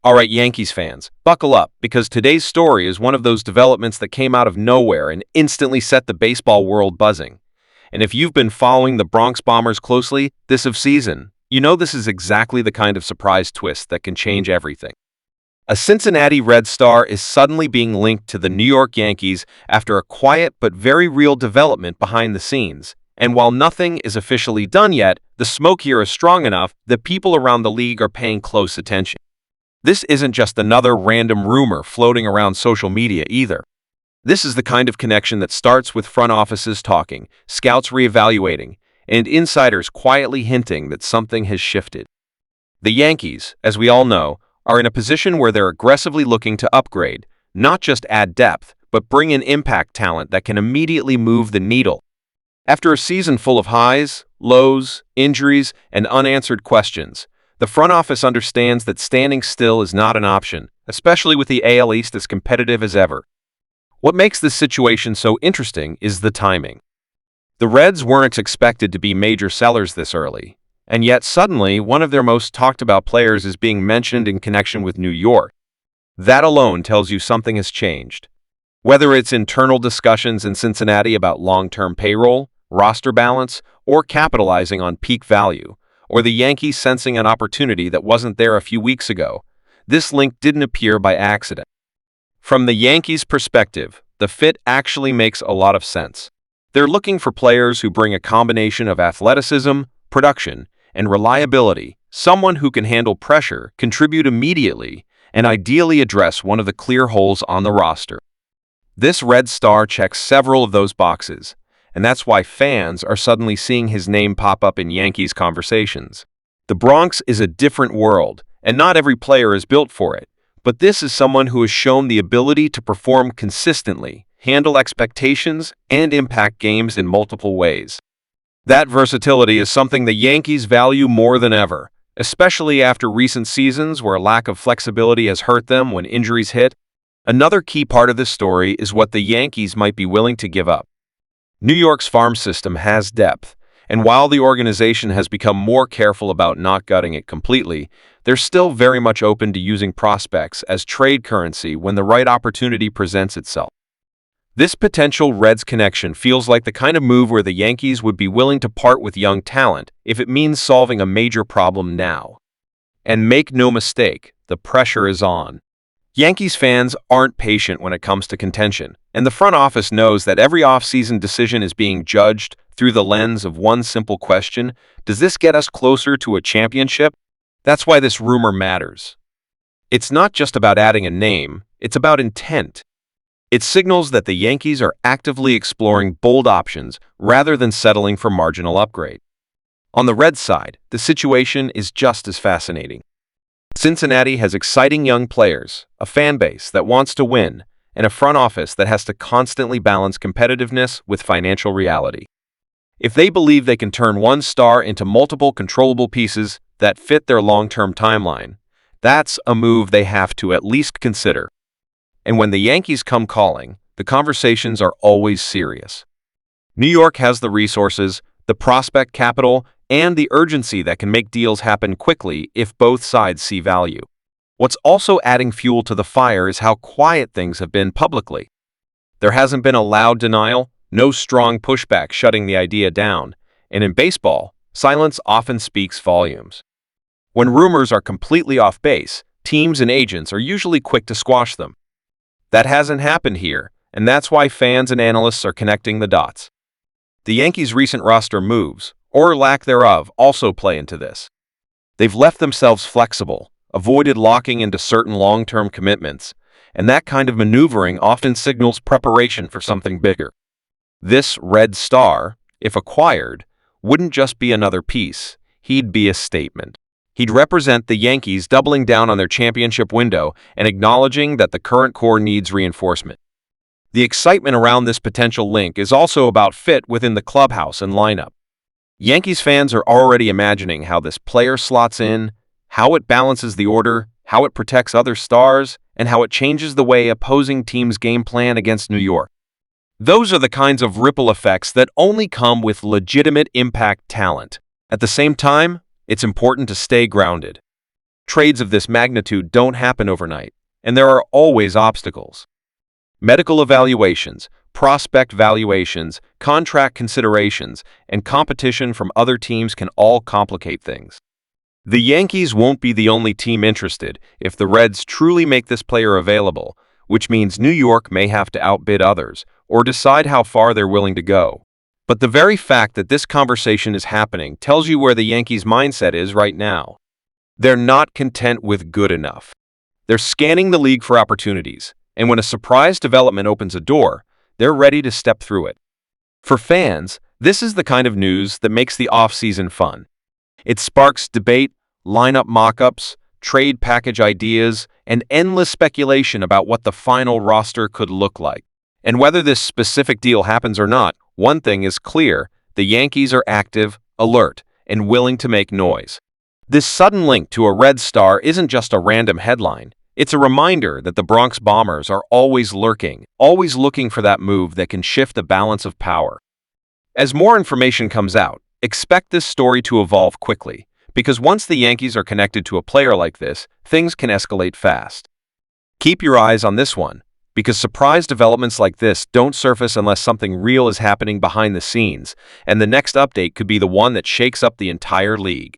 All right, Yankees fans, buckle up, because today's story is one of those developments that came out of nowhere and instantly set the baseball world buzzing. And if you've been following the Bronx Bombers closely this offseason, you know this is exactly the kind of surprise twist that can change everything. A Cincinnati Red star is suddenly being linked to the New York Yankees after a quiet but very real development behind the scenes. And while nothing is officially done yet, the smoke here is strong enough that people around the league are paying close attention. This isn't just another random rumor floating around social media either. This is the kind of connection that starts with front offices talking, scouts reevaluating, and insiders quietly hinting that something has shifted. The Yankees, as we all know, are in a position where they're aggressively looking to upgrade, not just add depth, but bring in impact talent that can immediately move the needle. After a season full of highs, lows, injuries, and unanswered questions, the front office understands that standing still is not an option, especially with the AL East as competitive as ever. What makes this situation so interesting is the timing. The Reds weren't expected to be major sellers this early, and yet suddenly one of their most talked about players is being mentioned in connection with New York. That alone tells you something has changed. Whether it's internal discussions in Cincinnati about long-term payroll, roster balance, or capitalizing on peak value, or the Yankees sensing an opportunity that wasn't there a few weeks ago, this link didn't appear by accident. From the Yankees' perspective, the fit actually makes a lot of sense. They're looking for players who bring a combination of athleticism, production, and reliability, someone who can handle pressure, contribute immediately, and ideally address one of the clear holes on the roster. This Red star checks several of those boxes, and that's why fans are suddenly seeing his name pop up in Yankees conversations. The Bronx is a different world, and not every player is built for it, but this is someone who has shown the ability to perform consistently, handle expectations, and impact games in multiple ways. That versatility is something the Yankees value more than ever, especially after recent seasons where a lack of flexibility has hurt them when injuries hit. Another key part of this story is what the Yankees might be willing to give up. New York's farm system has depth, and while the organization has become more careful about not gutting it completely, they're still very much open to using prospects as trade currency when the right opportunity presents itself. This potential Reds connection feels like the kind of move where the Yankees would be willing to part with young talent if it means solving a major problem now. And make no mistake, the pressure is on. Yankees fans aren't patient when it comes to contention, and the front office knows that every offseason decision is being judged through the lens of one simple question: does this get us closer to a championship? That's why this rumor matters. It's not just about adding a name, it's about intent. It signals that the Yankees are actively exploring bold options rather than settling for marginal upgrade. On the Reds side, the situation is just as fascinating. Cincinnati has exciting young players, a fan base that wants to win, and a front office that has to constantly balance competitiveness with financial reality. If they believe they can turn one star into multiple controllable pieces that fit their long-term timeline, that's a move they have to at least consider. And when the Yankees come calling, the conversations are always serious. New York has the resources, the prospect capital, and the urgency that can make deals happen quickly if both sides see value. What's also adding fuel to the fire is how quiet things have been publicly. There hasn't been a loud denial, no strong pushback shutting the idea down, and in baseball, silence often speaks volumes. When rumors are completely off base, teams and agents are usually quick to squash them. That hasn't happened here, and that's why fans and analysts are connecting the dots. The Yankees' recent roster moves, or lack thereof, also play into this. They've left themselves flexible, avoided locking into certain long-term commitments, and that kind of maneuvering often signals preparation for something bigger. This Red star, if acquired, wouldn't just be another piece, he'd be a statement. He'd represent the Yankees doubling down on their championship window and acknowledging that the current core needs reinforcement. The excitement around this potential link is also about fit within the clubhouse and lineup. Yankees fans are already imagining how this player slots in, how it balances the order, how it protects other stars, and how it changes the way opposing teams game plan against New York. Those are the kinds of ripple effects that only come with legitimate impact talent. At the same time, it's important to stay grounded. Trades of this magnitude don't happen overnight, and there are always obstacles. Medical evaluations, prospect valuations, contract considerations, and competition from other teams can all complicate things. The Yankees won't be the only team interested if the Reds truly make this player available, which means New York may have to outbid others or decide how far they're willing to go. But the very fact that this conversation is happening tells you where the Yankees' mindset is right now. They're not content with good enough. They're scanning the league for opportunities, and when a surprise development opens a door, they're ready to step through it. For fans, this is the kind of news that makes the offseason fun. It sparks debate, lineup mock-ups, trade package ideas, and endless speculation about what the final roster could look like. And whether this specific deal happens or not, one thing is clear: the Yankees are active, alert, and willing to make noise. This sudden link to a Red star isn't just a random headline. It's a reminder that the Bronx Bombers are always lurking, always looking for that move that can shift the balance of power. As more information comes out, expect this story to evolve quickly, because once the Yankees are connected to a player like this, things can escalate fast. Keep your eyes on this one, because surprise developments like this don't surface unless something real is happening behind the scenes, and the next update could be the one that shakes up the entire league.